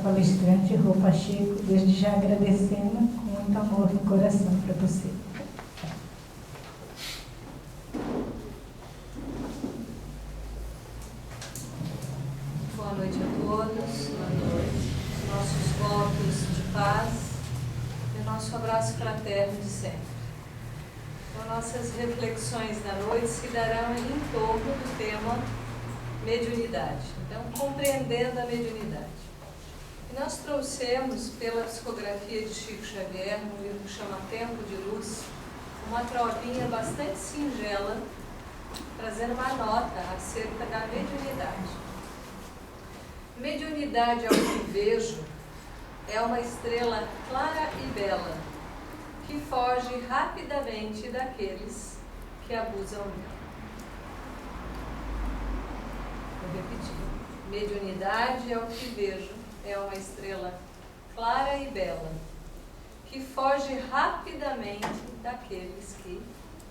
palestrante Rô Pacheco, desde já agradecendo com muito amor no coração para você. Boa noite a todos, nossos votos de paz e nosso abraço fraterno de sempre. Então, nossas reflexões da noite se darão em torno do tema mediunidade. Então, compreendendo a mediunidade. E nós trouxemos, pela psicografia de Chico Xavier, no livro que chama Tempo de Luz, uma provinha bastante singela, trazendo uma nota acerca da mediunidade. Mediunidade, ao que vejo, é uma estrela clara e bela, que foge rapidamente daqueles que abusam dela. Vou repetir. Mediunidade, ao que vejo, é uma estrela clara e bela, que foge rapidamente daqueles que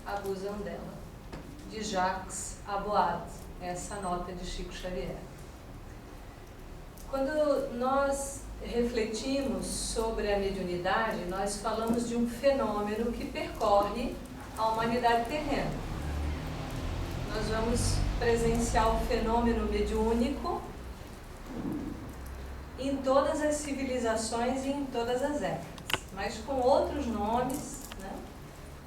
abusam dela. De Jacques Aboad, essa nota de Chico Xavier. Quando nós refletimos sobre a mediunidade, nós falamos de um fenômeno que percorre a humanidade terrena. Nós vamos presenciar o fenômeno mediúnico em todas as civilizações e em todas as épocas, mas com outros nomes, né?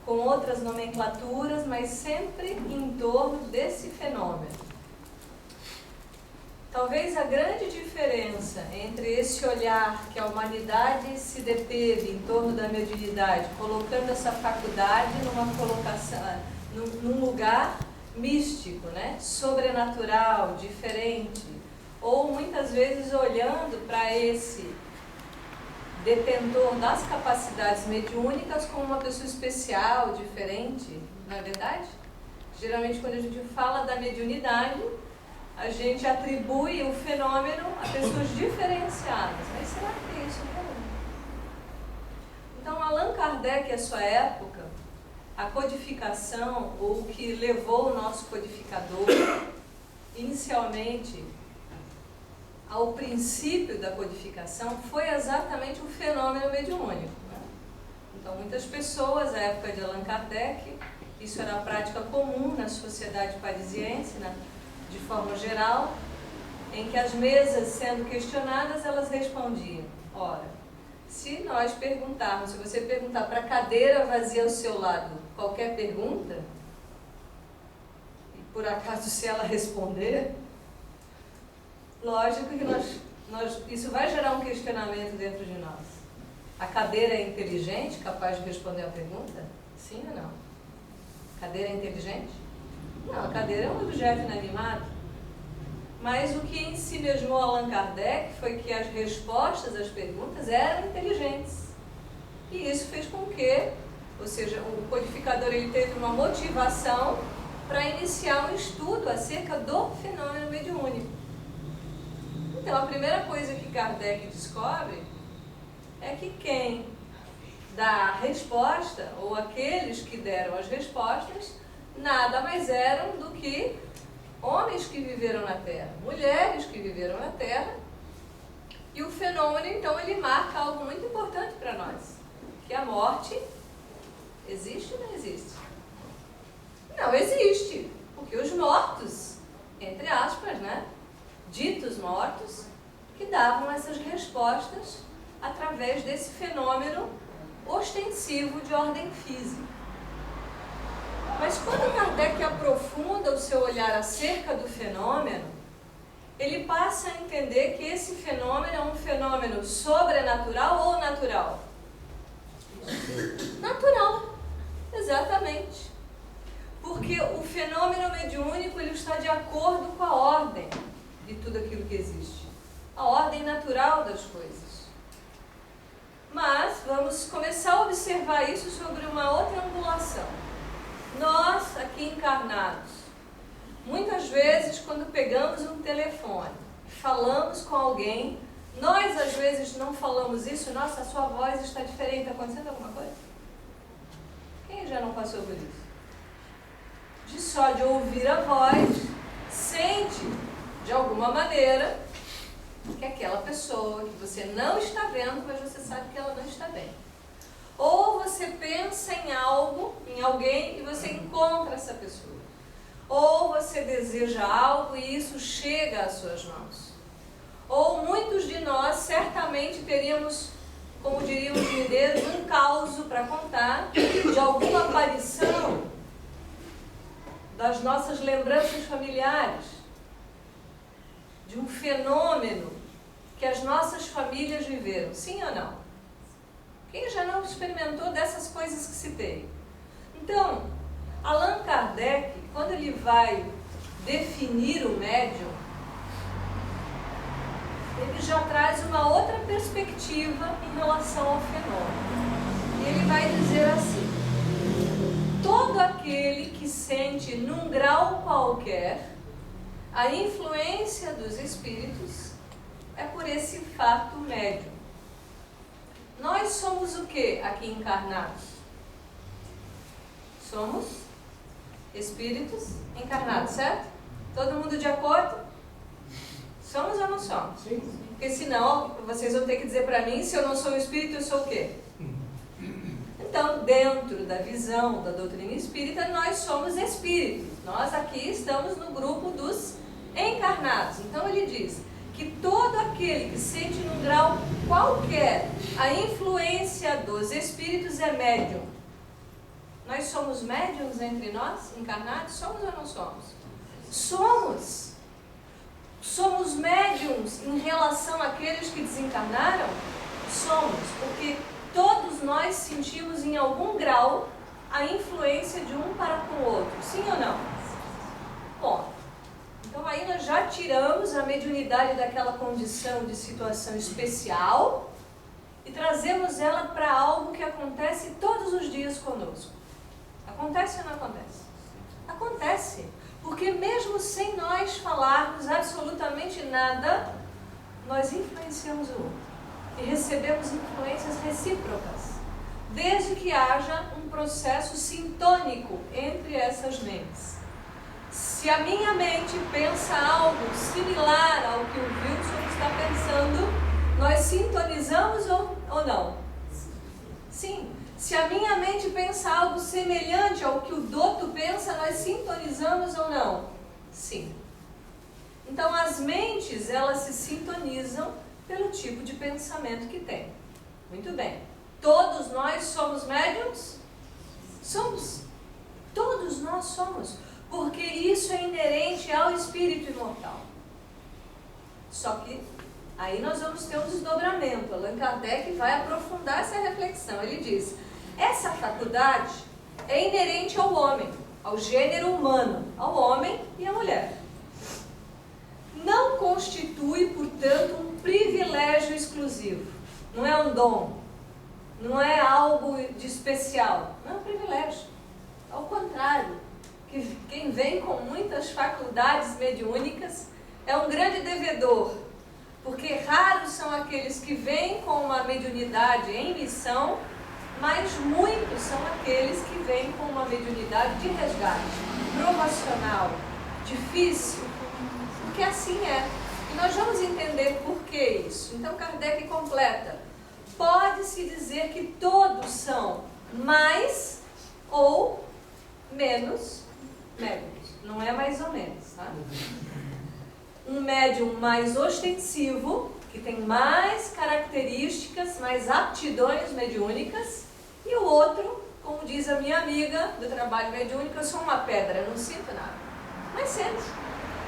Com outras nomenclaturas, mas sempre em torno desse fenômeno. Talvez a grande diferença entre esse olhar que a humanidade se deteve em torno da mediunidade, colocando essa faculdade num lugar místico, né? Sobrenatural, diferente, ou muitas vezes olhando para esse detentor das capacidades mediúnicas como uma pessoa especial, diferente, não é verdade? Geralmente quando a gente fala da mediunidade, a gente atribui o fenômeno a pessoas diferenciadas. Mas será que é isso mesmo? Então, Allan Kardec, à sua época, a codificação, ou o que levou o nosso codificador, inicialmente, ao princípio da codificação, foi exatamente o fenômeno mediúnico. Né? Então, muitas pessoas, na época de Allan Kardec, isso era a prática comum na sociedade parisiense, né? De forma geral, em que as mesas sendo questionadas, elas respondiam: ora, se nós perguntarmos, se você perguntar para a cadeira vazia ao seu lado qualquer pergunta, e por acaso se ela responder, lógico que isso vai gerar um questionamento dentro de nós. A cadeira é inteligente, capaz de responder a pergunta? Sim ou não? A cadeira é inteligente? Não, a cadeira é um objeto inanimado. Mas o que em si mesmo Allan Kardec foi que as respostas às perguntas eram inteligentes. E isso fez com que, ou seja, o codificador ele teve uma motivação para iniciar um estudo acerca do fenômeno mediúnico. Então, a primeira coisa que Kardec descobre é que quem dá a resposta, ou aqueles que deram as respostas, nada mais eram do que homens que viveram na Terra, mulheres que viveram na Terra. E o fenômeno, então, ele marca algo muito importante para nós, que a morte existe ou não existe? Não existe, porque os mortos, entre aspas, né, ditos mortos, que davam essas respostas através desse fenômeno ostensivo de ordem física. Mas quando Kardec aprofunda o seu olhar acerca do fenômeno, ele passa a entender que esse fenômeno é um fenômeno sobrenatural ou natural? Natural, exatamente. Porque o fenômeno mediúnico ele está de acordo com a ordem de tudo aquilo que existe. A ordem natural das coisas. Mas vamos começar a observar isso sobre uma outra angulação. Nós, aqui encarnados, muitas vezes quando pegamos um telefone, falamos com alguém, nós às vezes não falamos isso, nossa, a sua voz está diferente, está acontecendo alguma coisa? Quem já não passou por isso? De ouvir a voz, sente, de alguma maneira, que aquela pessoa que você não está vendo, mas você sabe que ela não está bem. Ou você pensa em algo, em alguém, e você encontra essa pessoa. Ou você deseja algo e isso chega às suas mãos. Ou muitos de nós certamente teríamos, como diriam os mineiros, um causo para contar de alguma aparição das nossas lembranças familiares, de um fenômeno que as nossas famílias viveram. Sim ou não? Quem já não experimentou dessas coisas que citei? Então, Allan Kardec, quando ele vai definir o médium, ele já traz uma outra perspectiva em relação ao fenômeno. E ele vai dizer assim: todo aquele que sente num grau qualquer a influência dos espíritos é por esse fato médium. Nós somos o que aqui encarnados? Somos espíritos encarnados, certo? Todo mundo de acordo? Somos ou não somos? Sim. Porque senão, vocês vão ter que dizer para mim, se eu não sou espírito, eu sou o quê? Então, dentro da visão da doutrina espírita, nós somos espíritos. Nós aqui estamos no grupo dos encarnados. Então ele diz que todo aquele que sente num grau qualquer a influência dos espíritos é médium. Nós somos médiums entre nós, encarnados? Somos ou não somos? Somos. Somos médiums em relação àqueles que desencarnaram? Somos, porque todos nós sentimos em algum grau a influência de um para com o outro. Sim ou não? Bom, então aí nós já tiramos a mediunidade daquela condição de situação especial e trazemos ela para algo que acontece todos os dias conosco. Acontece ou não acontece? Acontece, porque mesmo sem nós falarmos absolutamente nada, nós influenciamos o outro e recebemos influências recíprocas, desde que haja um processo sintônico entre essas mentes. Se a minha mente pensa algo similar ao que o Wilson está pensando, nós sintonizamos ou não? Sim. Se a minha mente pensa algo semelhante ao que o Douto pensa, nós sintonizamos ou não? Sim. Então as mentes, elas se sintonizam pelo tipo de pensamento que tem. Muito bem. Todos nós somos médiums? Somos. Todos nós somos. Porque isso é inerente ao espírito imortal. Só que aí nós vamos ter um desdobramento. Allan Kardec vai aprofundar essa reflexão. Ele diz: essa faculdade é inerente ao homem, ao gênero humano, ao homem e à mulher. Não constitui, portanto, um privilégio exclusivo. Não é um dom. Não é algo de especial. Não é um privilégio. Ao contrário. Quem vem com muitas faculdades mediúnicas é um grande devedor, porque raros são aqueles que vêm com uma mediunidade em missão, mas muitos são aqueles que vêm com uma mediunidade de resgate, provacional, difícil, porque assim é. E nós vamos entender por que isso. Então Kardec completa: pode-se dizer que todos são mais ou menos médiums, não é mais ou menos, tá? Um médium mais ostensivo, que tem mais características, mais aptidões mediúnicas, e o outro, como diz a minha amiga do trabalho mediúnico, eu sou uma pedra, não sinto nada. Mas sente.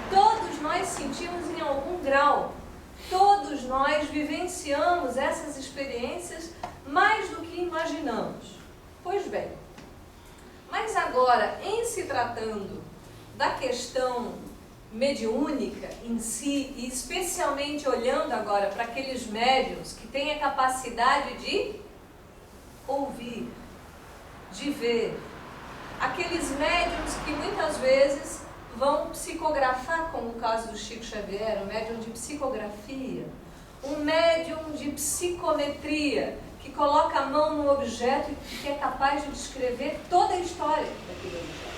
Todos nós sentimos em algum grau, todos nós vivenciamos essas experiências mais do que imaginamos. Pois bem, mas agora, em se tratando da questão mediúnica em si, e especialmente olhando agora para aqueles médiuns que têm a capacidade de ouvir, de ver, aqueles médiuns que muitas vezes vão psicografar, como o caso do Chico Xavier, um médium de psicografia, um médium de psicometria, que coloca a mão no objeto e que é capaz de descrever toda a história daquele objeto.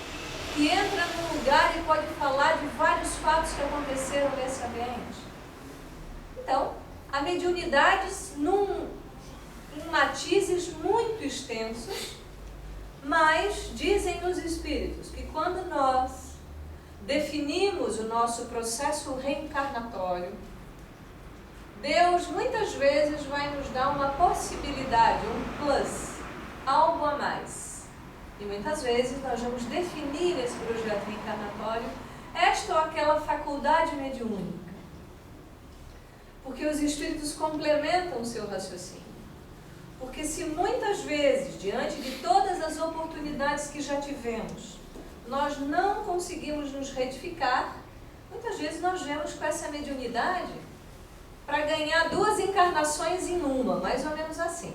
Que entra num lugar e pode falar de vários fatos que aconteceram nesse ambiente. Então, há mediunidades em matizes muito extensos, mas dizem os espíritos que quando nós definimos o nosso processo reencarnatório, Deus muitas vezes vai nos dar uma possibilidade, um plus, algo a mais. E muitas vezes nós vamos definir nesse projeto reencarnatório esta ou aquela faculdade mediúnica. Porque os espíritos complementam o seu raciocínio. Porque se muitas vezes, diante de todas as oportunidades que já tivemos, nós não conseguimos nos retificar, muitas vezes nós vemos com essa mediunidade para ganhar 2 encarnações em uma, mais ou menos assim.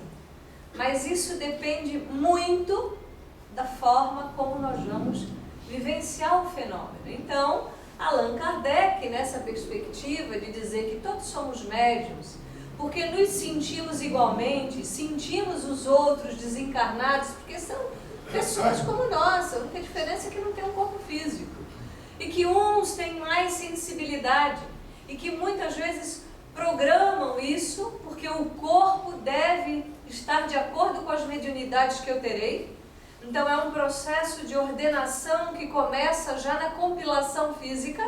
Mas isso depende muito da forma como nós vamos vivenciar o fenômeno. Então, Allan Kardec, nessa perspectiva de dizer que todos somos médiuns, porque nos sentimos igualmente, sentimos os outros desencarnados, porque são pessoas como nós, a única diferença é que não tem um corpo físico. E que uns têm mais sensibilidade, e que muitas vezes programam isso, porque o corpo deve estar de acordo com as mediunidades que eu terei. Então é um processo de ordenação que começa já na compilação física.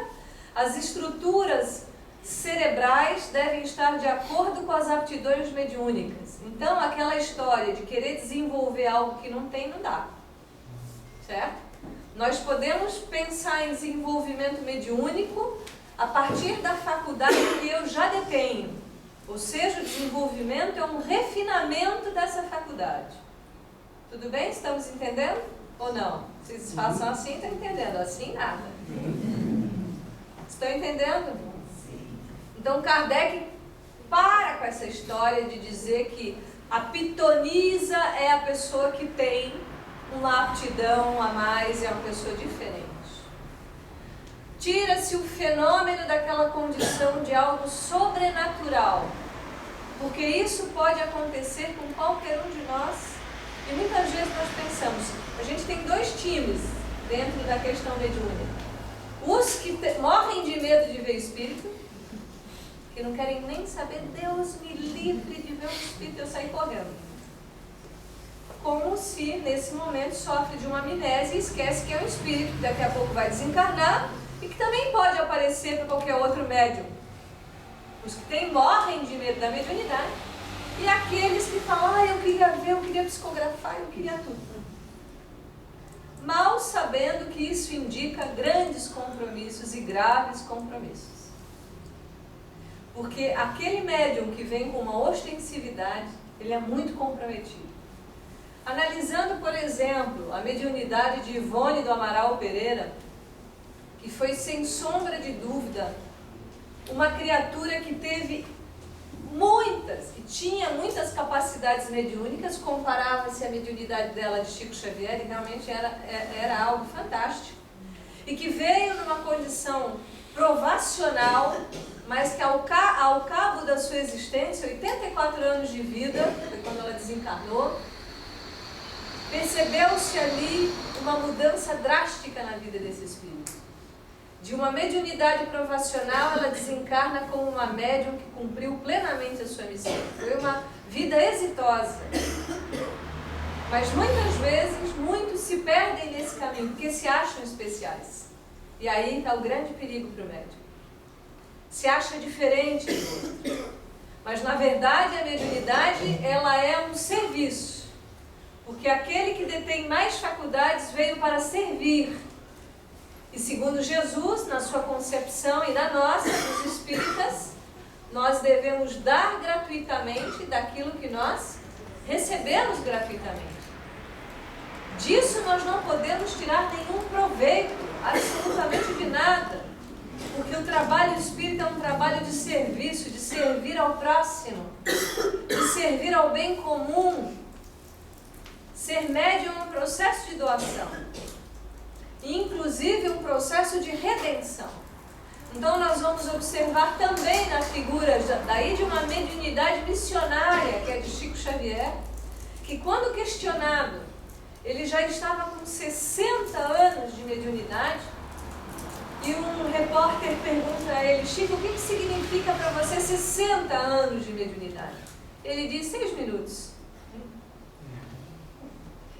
As estruturas cerebrais devem estar de acordo com as aptidões mediúnicas. Então aquela história de querer desenvolver algo que não tem, não dá. Certo? Nós podemos pensar em desenvolvimento mediúnico a partir da faculdade que eu já detenho. Ou seja, o desenvolvimento é um refinamento dessa faculdade. Tudo bem? Estamos entendendo? Ou não? Vocês façam assim, estão entendendo? Assim, nada. Estão entendendo? Então, Kardec para com essa história de dizer que a pitonisa é a pessoa que tem uma aptidão a mais, é uma pessoa diferente. Tira-se o fenômeno daquela condição de algo sobrenatural, porque isso pode acontecer com qualquer um de nós. E muitas vezes nós pensamos, a gente tem 2 times dentro da questão mediúnica. Os que morrem de medo de ver espírito, que não querem nem saber, Deus me livre de ver um espírito, eu sair correndo. Como se nesse momento sofre de uma amnésia e esquece que é um espírito, que daqui a pouco vai desencarnar e que também pode aparecer para qualquer outro médium. Os que morrem de medo da mediunidade. E aqueles que falam, eu queria ver, eu queria psicografar, eu queria tudo. Mal sabendo que isso indica grandes compromissos e graves compromissos. Porque aquele médium que vem com uma ostensividade, ele é muito comprometido. Analisando, por exemplo, a mediunidade de Ivone do Amaral Pereira, que foi sem sombra de dúvida uma criatura que teve e tinha muitas capacidades mediúnicas, comparava-se a mediunidade dela de Chico Xavier e realmente era algo fantástico. E que veio numa condição provacional, mas que ao cabo da sua existência, 84 anos de vida, foi quando ela desencarnou, percebeu-se ali uma mudança drástica na vida desse espírito. De uma mediunidade provacional, ela desencarna como uma médium que cumpriu plenamente a sua missão. Foi uma vida exitosa. Mas muitas vezes, muitos se perdem nesse caminho, porque se acham especiais. E aí está o grande perigo para o médium. Se acha diferente do outro. Mas na verdade a mediunidade, ela é um serviço. Porque aquele que detém mais faculdades veio para servir. E segundo Jesus, na sua concepção e na nossa, dos espíritas, nós devemos dar gratuitamente daquilo que nós recebemos gratuitamente. Disso nós não podemos tirar nenhum proveito, absolutamente de nada. Porque o trabalho espírita é um trabalho de serviço, de servir ao próximo, de servir ao bem comum. Ser médium é um processo de doação. Inclusive um processo de redenção. Então nós vamos observar também na figura daí de uma mediunidade missionária, que é de Chico Xavier, que quando questionado, ele já estava com 60 anos de mediunidade, E um repórter pergunta a ele: Chico, o que significa para você 60 anos de mediunidade? Ele diz: 6 minutos.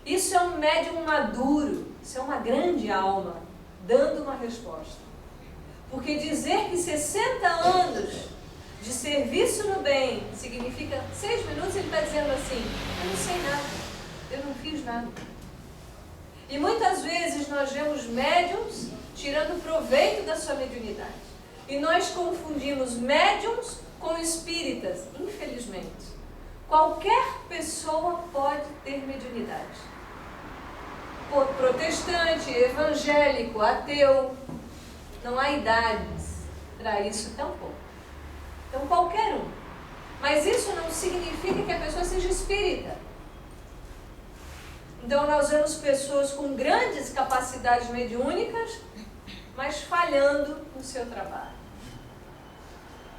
Isso é um médium maduro, isso é uma grande alma, dando uma resposta. Porque dizer que 60 anos de serviço no bem significa 6 minutos, ele está dizendo assim: eu não sei nada, eu não fiz nada. E muitas vezes nós vemos médiums tirando proveito da sua mediunidade. E nós confundimos médiums com espíritas, infelizmente. Qualquer pessoa pode ter mediunidade. Protestante, evangélico, ateu, não há idades para isso tampouco. Então qualquer um. Mas isso não significa que a pessoa seja espírita. Então nós vemos pessoas com grandes capacidades mediúnicas, mas falhando no seu trabalho.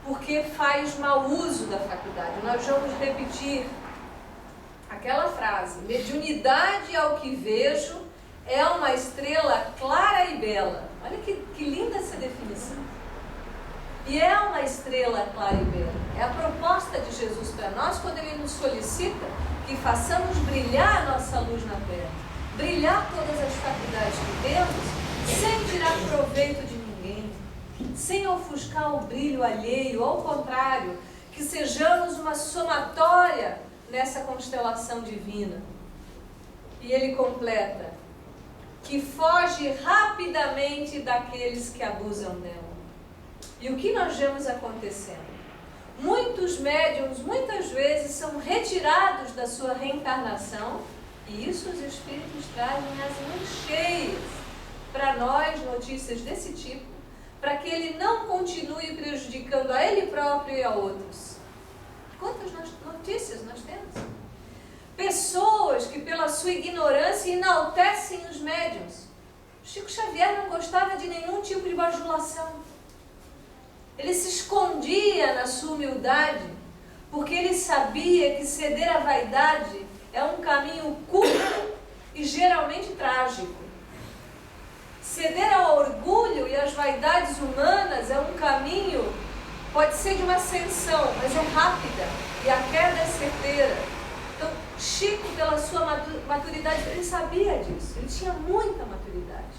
Porque faz mau uso da faculdade. Nós vamos repetir aquela frase: mediunidade, ao que vejo, é uma estrela clara e bela. Olha que linda essa definição. E é uma estrela clara e bela. É a proposta de Jesus para nós quando Ele nos solicita que façamos brilhar a nossa luz na terra. Brilhar todas as faculdades que temos, sem tirar proveito de ninguém, sem ofuscar o brilho alheio, ao contrário, que sejamos uma somatória nessa constelação divina. E ele completa: que foge rapidamente daqueles que abusam dela. E o que nós vemos acontecendo? Muitos médiuns, muitas vezes, são retirados da sua reencarnação, e isso os espíritos trazem as mãos cheias para nós, notícias desse tipo, para que ele não continue prejudicando a ele próprio e a outros. Quantas notícias nós temos? Pessoas que pela sua ignorância enaltecem os médiuns. Chico Xavier não gostava de nenhum tipo de bajulação. Ele se escondia na sua humildade, porque ele sabia que ceder à vaidade é um caminho curto e geralmente trágico. Ceder ao orgulho e às vaidades humanas é um caminho, pode ser de uma ascensão, mas é rápida e a queda é certeira. Então, Chico, pela sua maturidade, ele sabia disso, ele tinha muita maturidade.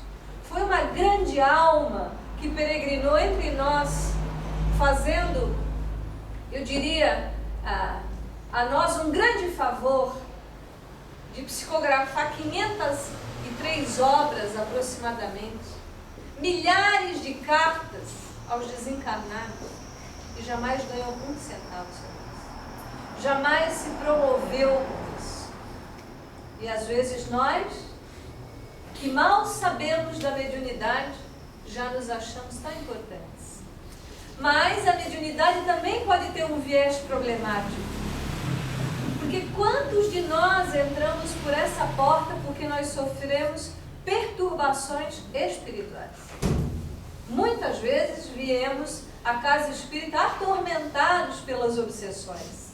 Foi uma grande alma que peregrinou entre nós, fazendo, eu diria, a nós um grande favor de psicografar 503 obras aproximadamente, milhares de cartas aos desencarnados, e jamais ganhou um centavo sobre isso. Jamais se promoveu por isso. E às vezes nós, que mal sabemos da mediunidade, já nos achamos tão importantes. Mas a mediunidade também pode ter um viés problemático. Porque quantos de nós entramos por essa porta porque nós sofremos perturbações espirituais? Muitas vezes viemos à casa espírita atormentados pelas obsessões,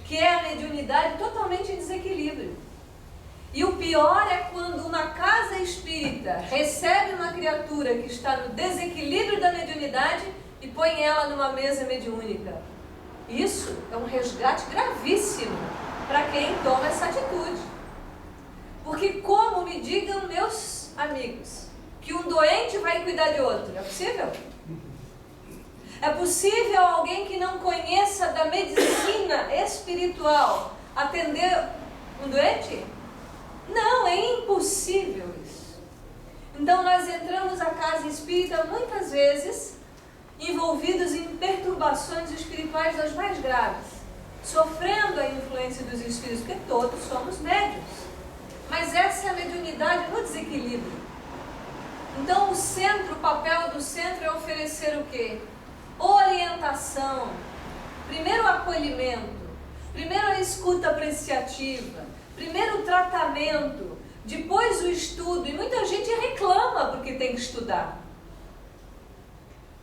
que é a mediunidade totalmente em desequilíbrio. E o pior é quando uma casa espírita recebe uma criatura que está no desequilíbrio da mediunidade e põe ela numa mesa mediúnica. Isso é um resgate gravíssimo para quem toma essa atitude. Porque como me digam meus amigos que um doente vai cuidar de outro? É possível? É possível alguém que não conheça da medicina espiritual atender um doente? Não, é impossível isso. Então nós entramos à casa espírita muitas vezes envolvidos em perturbações espirituais das mais graves, sofrendo a influência dos espíritos, porque todos somos médiuns. Mas essa é a mediunidade no desequilíbrio. Então o papel do centro é oferecer o quê? Orientação, primeiro o acolhimento, primeiro a escuta apreciativa, primeiro o tratamento, depois o estudo. E muita gente reclama porque tem que estudar.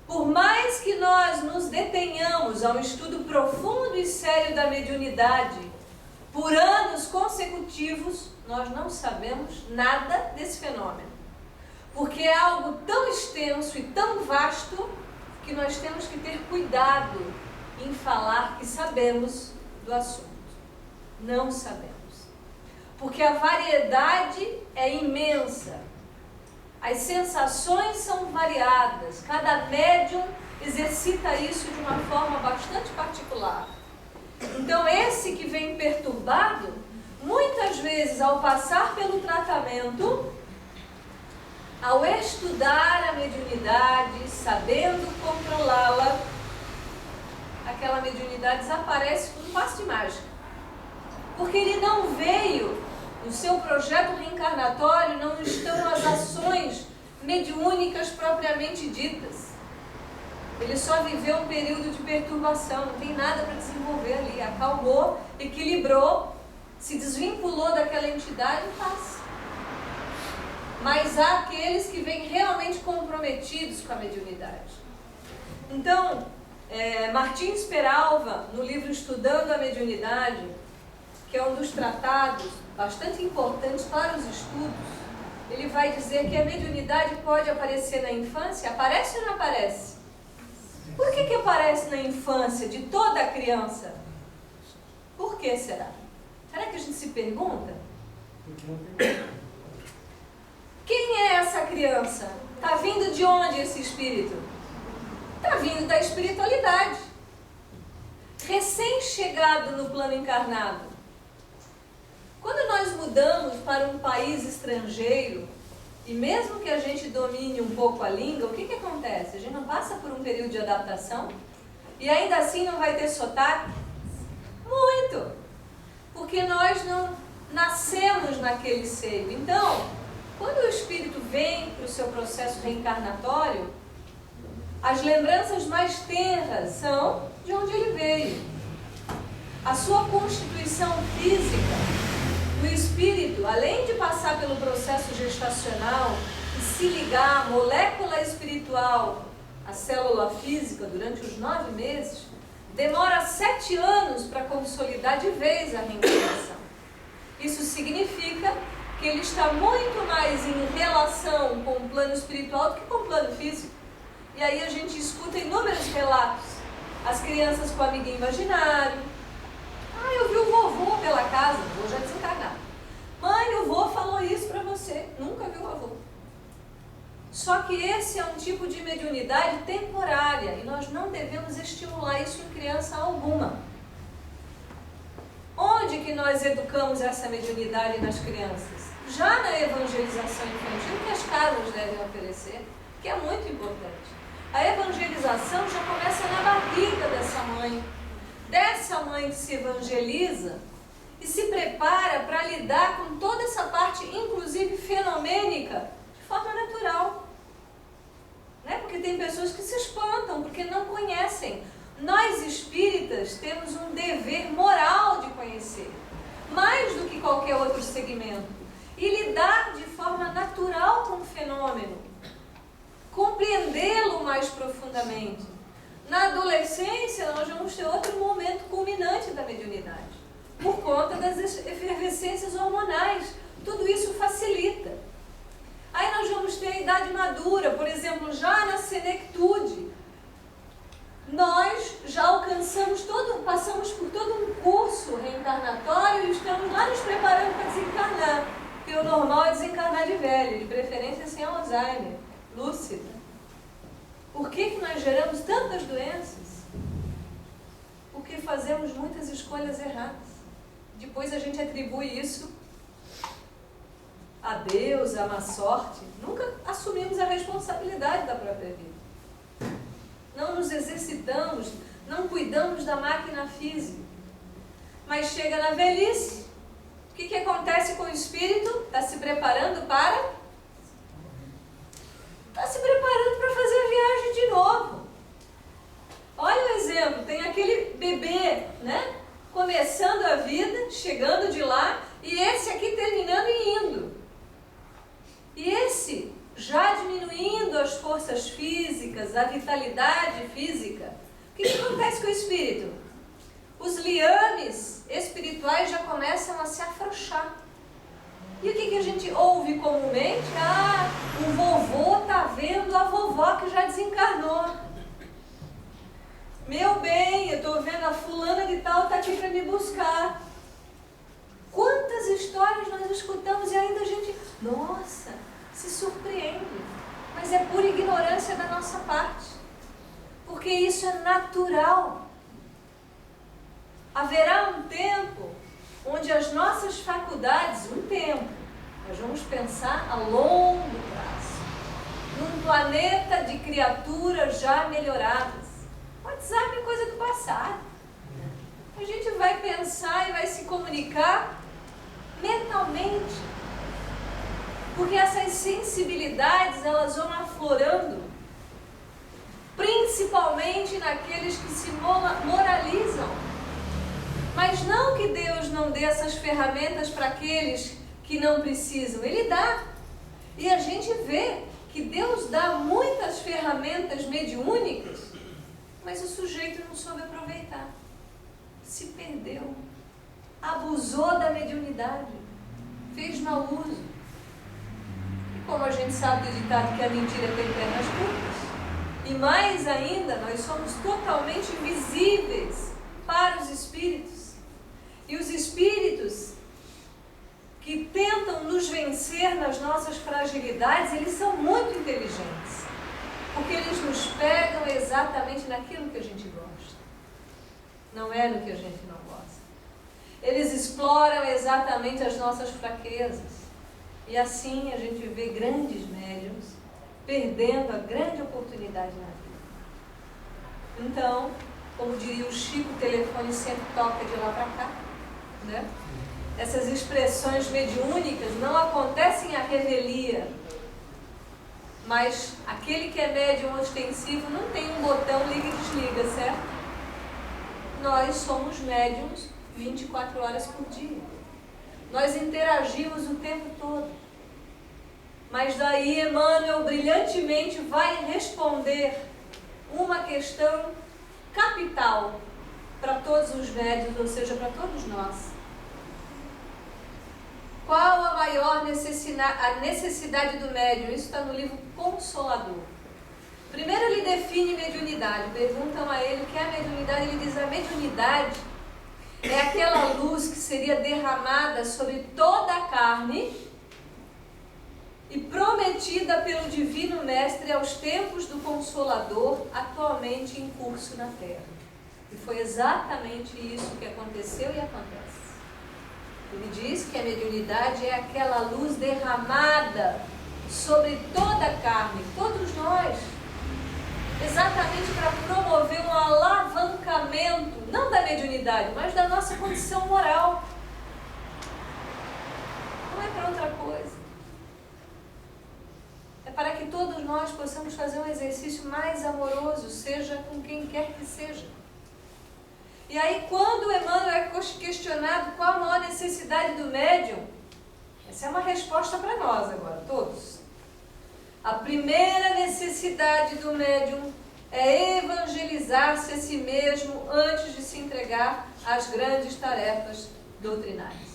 Por mais que nós nos detenhamos a um estudo profundo e sério da mediunidade, por anos consecutivos, nós não sabemos nada desse fenômeno. Porque é algo tão extenso e tão vasto que nós temos que ter cuidado em falar que sabemos do assunto. Não sabemos. Porque a variedade é imensa. As sensações são variadas. Cada médium exercita isso de uma forma bastante particular. Então, esse que vem perturbado, muitas vezes, ao passar pelo tratamento, ao estudar a mediunidade, sabendo controlá-la, aquela mediunidade desaparece com um passo de mágica. Porque ele não veio, no seu projeto reencarnatório, não estão as ações mediúnicas propriamente ditas. Ele só viveu um período de perturbação, não tem nada para desenvolver ali. Acalmou, equilibrou, se desvinculou daquela entidade e passa. Mas há aqueles que vêm realmente comprometidos com a mediunidade. Então, Martins Peralva, no livro Estudando a Mediunidade, que é um dos tratados bastante importantes para os estudos, ele vai dizer que a mediunidade pode aparecer na infância. Aparece ou não aparece? Por que aparece na infância de toda a criança? Por que será? Será que a gente se pergunta? Quem é essa criança? Está vindo de onde esse espírito? Está vindo da espiritualidade. Recém-chegado no plano encarnado. Quando nós mudamos para um país estrangeiro, e mesmo que a gente domine um pouco a língua, o que acontece? A gente não passa por um período de adaptação? E ainda assim não vai ter sotaque? Muito! Porque nós não nascemos naquele seio. Então, quando o espírito vem para o seu processo reencarnatório, as lembranças mais tenras são de onde ele veio. A sua constituição física, o espírito, além de passar pelo processo gestacional e se ligar à molécula espiritual, à célula física, durante os 9 meses, demora 7 anos para consolidar de vez a reencarnação. Isso significa que ele está muito mais em relação com o plano espiritual do que com o plano físico. E aí a gente escuta inúmeros relatos. As crianças com o amiguinho imaginário. Ah, eu vi o vovô pela casa, o vovô já desencarnado. Mãe, o vô falou isso para você. Nunca viu o avô. Só que esse é um tipo de mediunidade temporária e nós não devemos estimular isso em criança alguma. Onde que nós educamos essa mediunidade nas crianças? Já na evangelização infantil, que as casas devem oferecer, que é muito importante. A evangelização já começa na barriga dessa mãe que se evangeliza e se prepara para lidar com toda essa parte, inclusive fenomênica, de forma natural. Né? Porque tem pessoas que se espantam, porque não conhecem. Nós espíritas temos um dever moral de conhecer, mais do que qualquer outro segmento, e lidar de forma natural com o fenômeno, compreendê-lo mais profundamente. Na adolescência, nós vamos ter outro momento culminante da mediunidade, por conta das efervescências hormonais. Tudo isso facilita. Aí nós vamos ter a idade madura, por exemplo, já na senectude. Nós já passamos por todo um curso reencarnatório e estamos lá nos preparando para desencarnar. Porque o normal é desencarnar de velho, de preferência sem Alzheimer, lúcida. Por que nós geramos tantas doenças? Porque fazemos muitas escolhas erradas. Depois a gente atribui isso a Deus, a má sorte. Nunca assumimos a responsabilidade da própria vida. Não nos exercitamos, não cuidamos da máquina física. Mas chega na velhice, o que acontece com o espírito? Está se preparando para? Está se preparando para fazer a viagem de novo. Olha o exemplo, tem aquele bebê, né? Começando a vida, chegando de lá, e esse aqui terminando e indo. E esse já diminuindo as forças físicas, a vitalidade física. O que acontece com o espírito? Os liames espirituais já começam a se afrouxar. E o que a gente ouve comumente? Ah, o vovô está vendo a vovó que já desencarnou. Meu bem, eu estou vendo a fulana de tal está aqui para me buscar. Quantas histórias nós escutamos e ainda a gente, nossa, se surpreende. Mas é pura ignorância da nossa parte. Porque isso é natural. Haverá um tempo onde as nossas faculdades, nós vamos pensar a longo prazo, num planeta de criaturas já melhoradas. WhatsApp é coisa do passado. A gente vai pensar e vai se comunicar mentalmente, porque essas sensibilidades elas vão aflorando, principalmente naqueles que se moralizam. Mas não que Deus não dê essas ferramentas para aqueles que não precisam, Ele dá. E a gente vê que Deus dá muitas ferramentas mediúnicas, mas o sujeito não soube aproveitar, se perdeu, abusou da mediunidade, fez mau uso. E como a gente sabe do ditado que a mentira tem pernas curtas, e mais ainda, nós somos totalmente invisíveis para os espíritos. E os espíritos que tentam nos vencer nas nossas fragilidades, eles são muito inteligentes, porque eles nos pegam exatamente naquilo que a gente gosta, não é no que a gente não gosta. Eles exploram exatamente as nossas fraquezas, e assim a gente vê grandes médiuns perdendo a grande oportunidade na vida. Então, como diria o Chico, o telefone sempre toca de lá para cá, né? Essas expressões mediúnicas não acontecem à revelia, mas aquele que é médium ostensivo não tem um botão liga e desliga, certo? Nós somos médiums 24 horas por dia. Nós interagimos o tempo todo. Mas daí Emmanuel brilhantemente vai responder uma questão capital para todos os médiuns, ou seja, para todos nós. Qual a maior necessidade do médium? Isso está no livro Consolador. Primeiro ele define mediunidade. Perguntam a ele o que é a mediunidade. Ele diz: a mediunidade é aquela luz que seria derramada sobre toda a carne e prometida pelo Divino Mestre aos tempos do Consolador, atualmente em curso na Terra. E foi exatamente isso que aconteceu e acontece. Ele diz que a mediunidade é aquela luz derramada sobre toda a carne, todos nós, exatamente para promover um alavancamento, não da mediunidade, mas da nossa condição moral. Não é para outra coisa. É para que todos nós possamos fazer um exercício mais amoroso, seja com quem quer que seja. E aí, quando Emmanuel é questionado qual a maior necessidade do médium, essa é uma resposta para nós agora, todos. A primeira necessidade do médium é evangelizar-se a si mesmo antes de se entregar às grandes tarefas doutrinárias.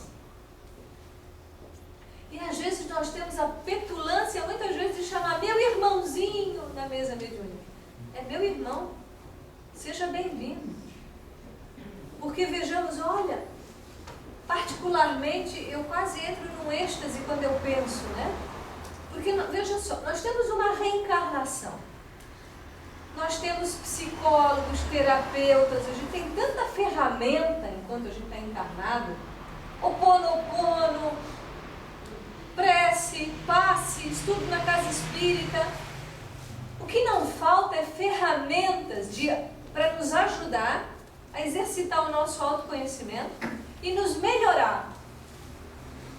E às vezes nós temos a petulância, muitas vezes, de chamar meu irmãozinho na mesa mediúnica. É meu irmão, seja bem-vindo. Porque vejamos, olha, particularmente eu quase entro num êxtase quando eu penso, né? Porque, veja só, nós temos uma reencarnação. Nós temos psicólogos, terapeutas, a gente tem tanta ferramenta enquanto a gente está encarnado. Ho'oponopono, prece, passe, estudo na casa espírita. O que não falta é ferramentas para nos ajudar a exercitar o nosso autoconhecimento e nos melhorar.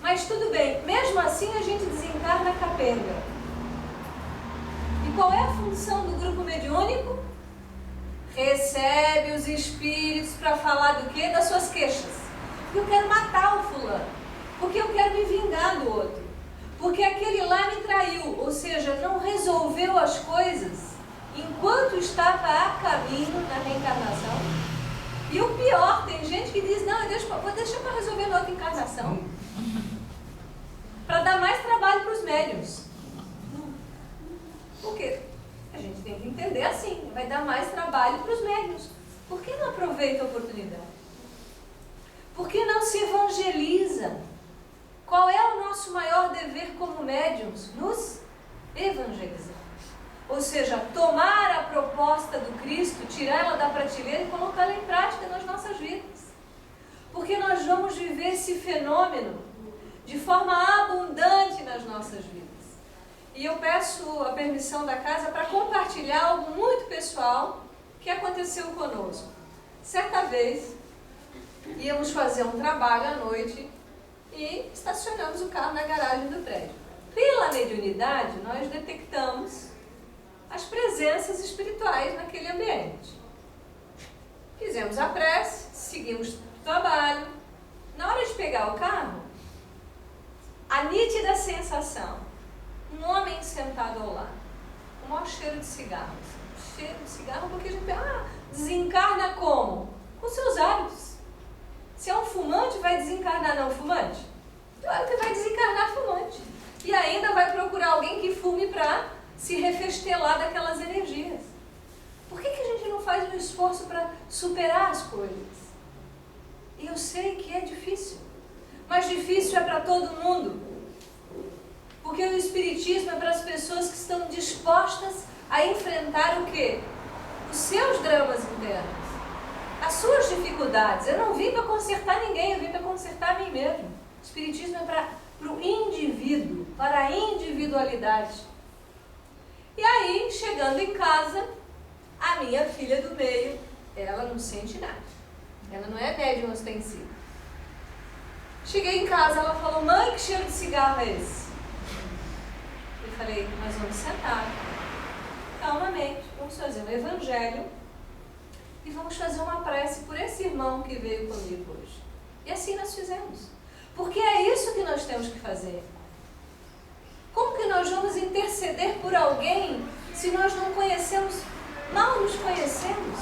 Mas tudo bem, mesmo assim a gente desencarna capenga. E qual é a função do grupo mediúnico? Recebe os espíritos para falar do quê? Das suas queixas. Porque eu quero matar o fulano. Porque eu quero me vingar do outro. Porque aquele lá me traiu. Ou seja, não resolveu as coisas enquanto estava a caminho na reencarnação. E o pior, tem gente que diz, não, vou deixar para resolver na outra encarnação. médiuns. Por quê? A gente tem que entender assim, vai dar mais trabalho para os médiuns. Por que não aproveita a oportunidade? Por que não se evangeliza? Qual é o nosso maior dever como médiuns? Nos evangelizar. Ou seja, tomar a proposta do Cristo, tirá-la da prateleira e colocá-la em prática nas nossas vidas. Porque nós vamos viver esse fenômeno de forma abundante nas nossas vidas. E eu peço a permissão da casa para compartilhar algo muito pessoal que aconteceu conosco. Certa vez, íamos fazer um trabalho à noite e estacionamos o carro na garagem do prédio. Pela mediunidade, nós detectamos as presenças espirituais naquele ambiente. Fizemos a prece, seguimos o trabalho. Na hora de pegar o carro, a nítida sensação, um homem sentado ao lado, o maior cheiro de cigarro. Cheiro de cigarro, porque a gente desencarna como? Com seus hábitos. Se é um fumante, vai desencarnar não fumante? Claro que vai desencarnar fumante. E ainda vai procurar alguém que fume para se refestelar daquelas energias. Por que a gente não faz um esforço para superar as coisas? E eu sei que é difícil. Mas difícil é para todo mundo. Porque o Espiritismo é para as pessoas que estão dispostas a enfrentar o quê? Os seus dramas internos. As suas dificuldades. Eu não vim para consertar ninguém, eu vim para consertar a mim mesmo. O Espiritismo é para o indivíduo, para a individualidade. E aí, chegando em casa, a minha filha do meio, ela não sente nada. Ela não é médium ostensiva. Cheguei em casa, ela falou, mãe, que cheiro de cigarro é esse? Eu falei, nós vamos sentar, calmamente, vamos fazer um evangelho e vamos fazer uma prece por esse irmão que veio comigo hoje. E assim nós fizemos. Porque é isso que nós temos que fazer. Como que nós vamos interceder por alguém se nós não conhecemos, mal nos conhecemos?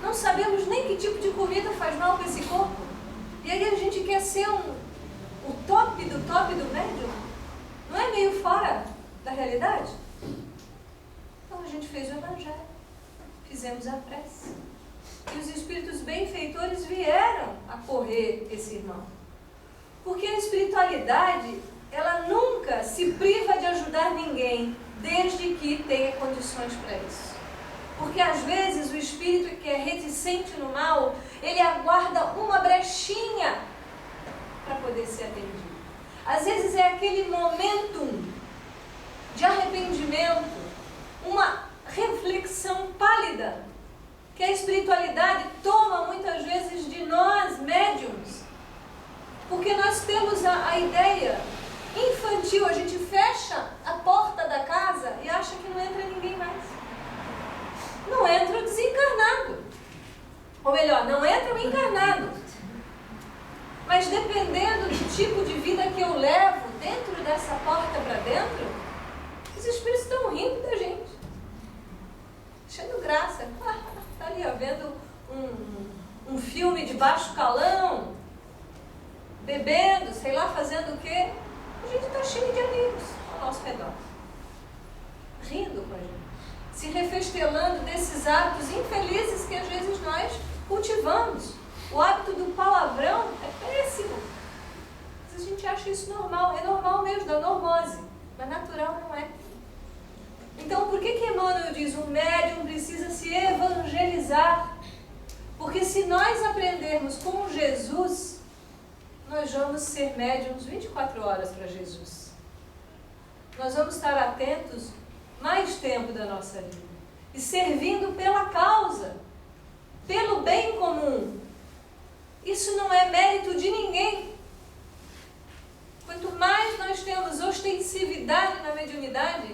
Não sabemos nem que tipo de comida faz mal para esse corpo. E aí a gente quer ser o top do médium? Não é meio fora da realidade? Então a gente fez o evangelho. Fizemos a prece. E os espíritos benfeitores vieram acorrer esse irmão. Porque a espiritualidade, ela nunca se priva de ajudar ninguém, desde que tenha condições para isso. Porque às vezes o espírito que é reticente no mal, ele aguarda uma brechinha para poder ser atendido. Às vezes é aquele momento de arrependimento, uma reflexão pálida, que a espiritualidade toma muitas vezes de nós, médiums, porque nós temos a ideia infantil, a gente fecha a porta da casa e acha que não entra ninguém mais. Não entra o desencarnado. Ou melhor, não entra o encarnado. Mas dependendo do tipo de vida que eu levo dentro dessa porta para dentro, os espíritos estão rindo da gente. Achando graça. Está ali, ó, vendo um filme de baixo calão, bebendo, sei lá, fazendo o quê? A gente está cheio de amigos ao nosso redor. Rindo com a gente. Se refestelando desses hábitos infelizes que às vezes nós cultivamos. O hábito do palavrão é péssimo. Mas a gente acha isso normal. É normal mesmo, da normose. Mas natural não é. Então, por que Emmanuel diz o médium precisa se evangelizar? Porque se nós aprendermos com Jesus, nós vamos ser médiums 24 horas para Jesus. Nós vamos estar atentos mais tempo da nossa vida. E servindo pela causa, pelo bem comum. Isso não é mérito de ninguém. Quanto mais nós temos ostensividade na mediunidade,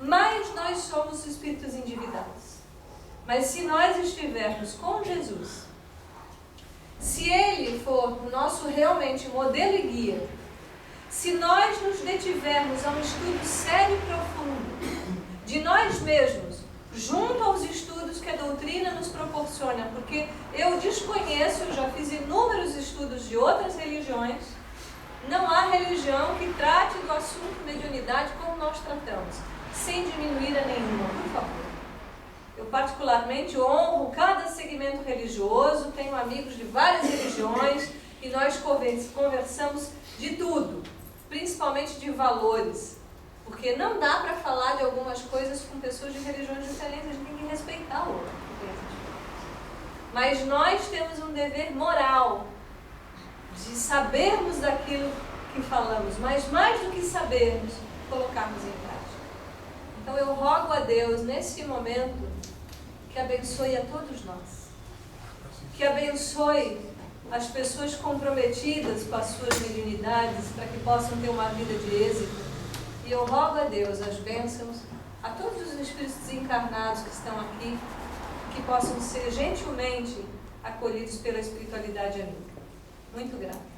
mais nós somos espíritos endividados. Mas se nós estivermos com Jesus, se Ele for o nosso realmente modelo e guia, se nós nos detivermos a um estudo sério e profundo de nós mesmos, junto aos estudos que a doutrina nos proporciona, porque eu desconheço, eu já fiz inúmeros estudos de outras religiões, Não há religião que trate do assunto mediunidade como nós tratamos, sem diminuir a nenhuma, por favor. Eu particularmente honro cada segmento religioso, tenho amigos de várias religiões e nós conversamos de tudo, principalmente de valores, porque não dá para falar de algumas coisas com pessoas de religiões diferentes, a gente tem que respeitar o outro. Mas nós temos um dever moral de sabermos daquilo que falamos, mas mais do que sabermos, colocarmos em prática. Então eu rogo a Deus, nesse momento, que abençoe a todos nós, que abençoe as pessoas comprometidas com as suas mediunidades, para que possam ter uma vida de êxito. E eu rogo a Deus as bênçãos a todos os espíritos desencarnados que estão aqui, que possam ser gentilmente acolhidos pela espiritualidade amiga. Muito grata.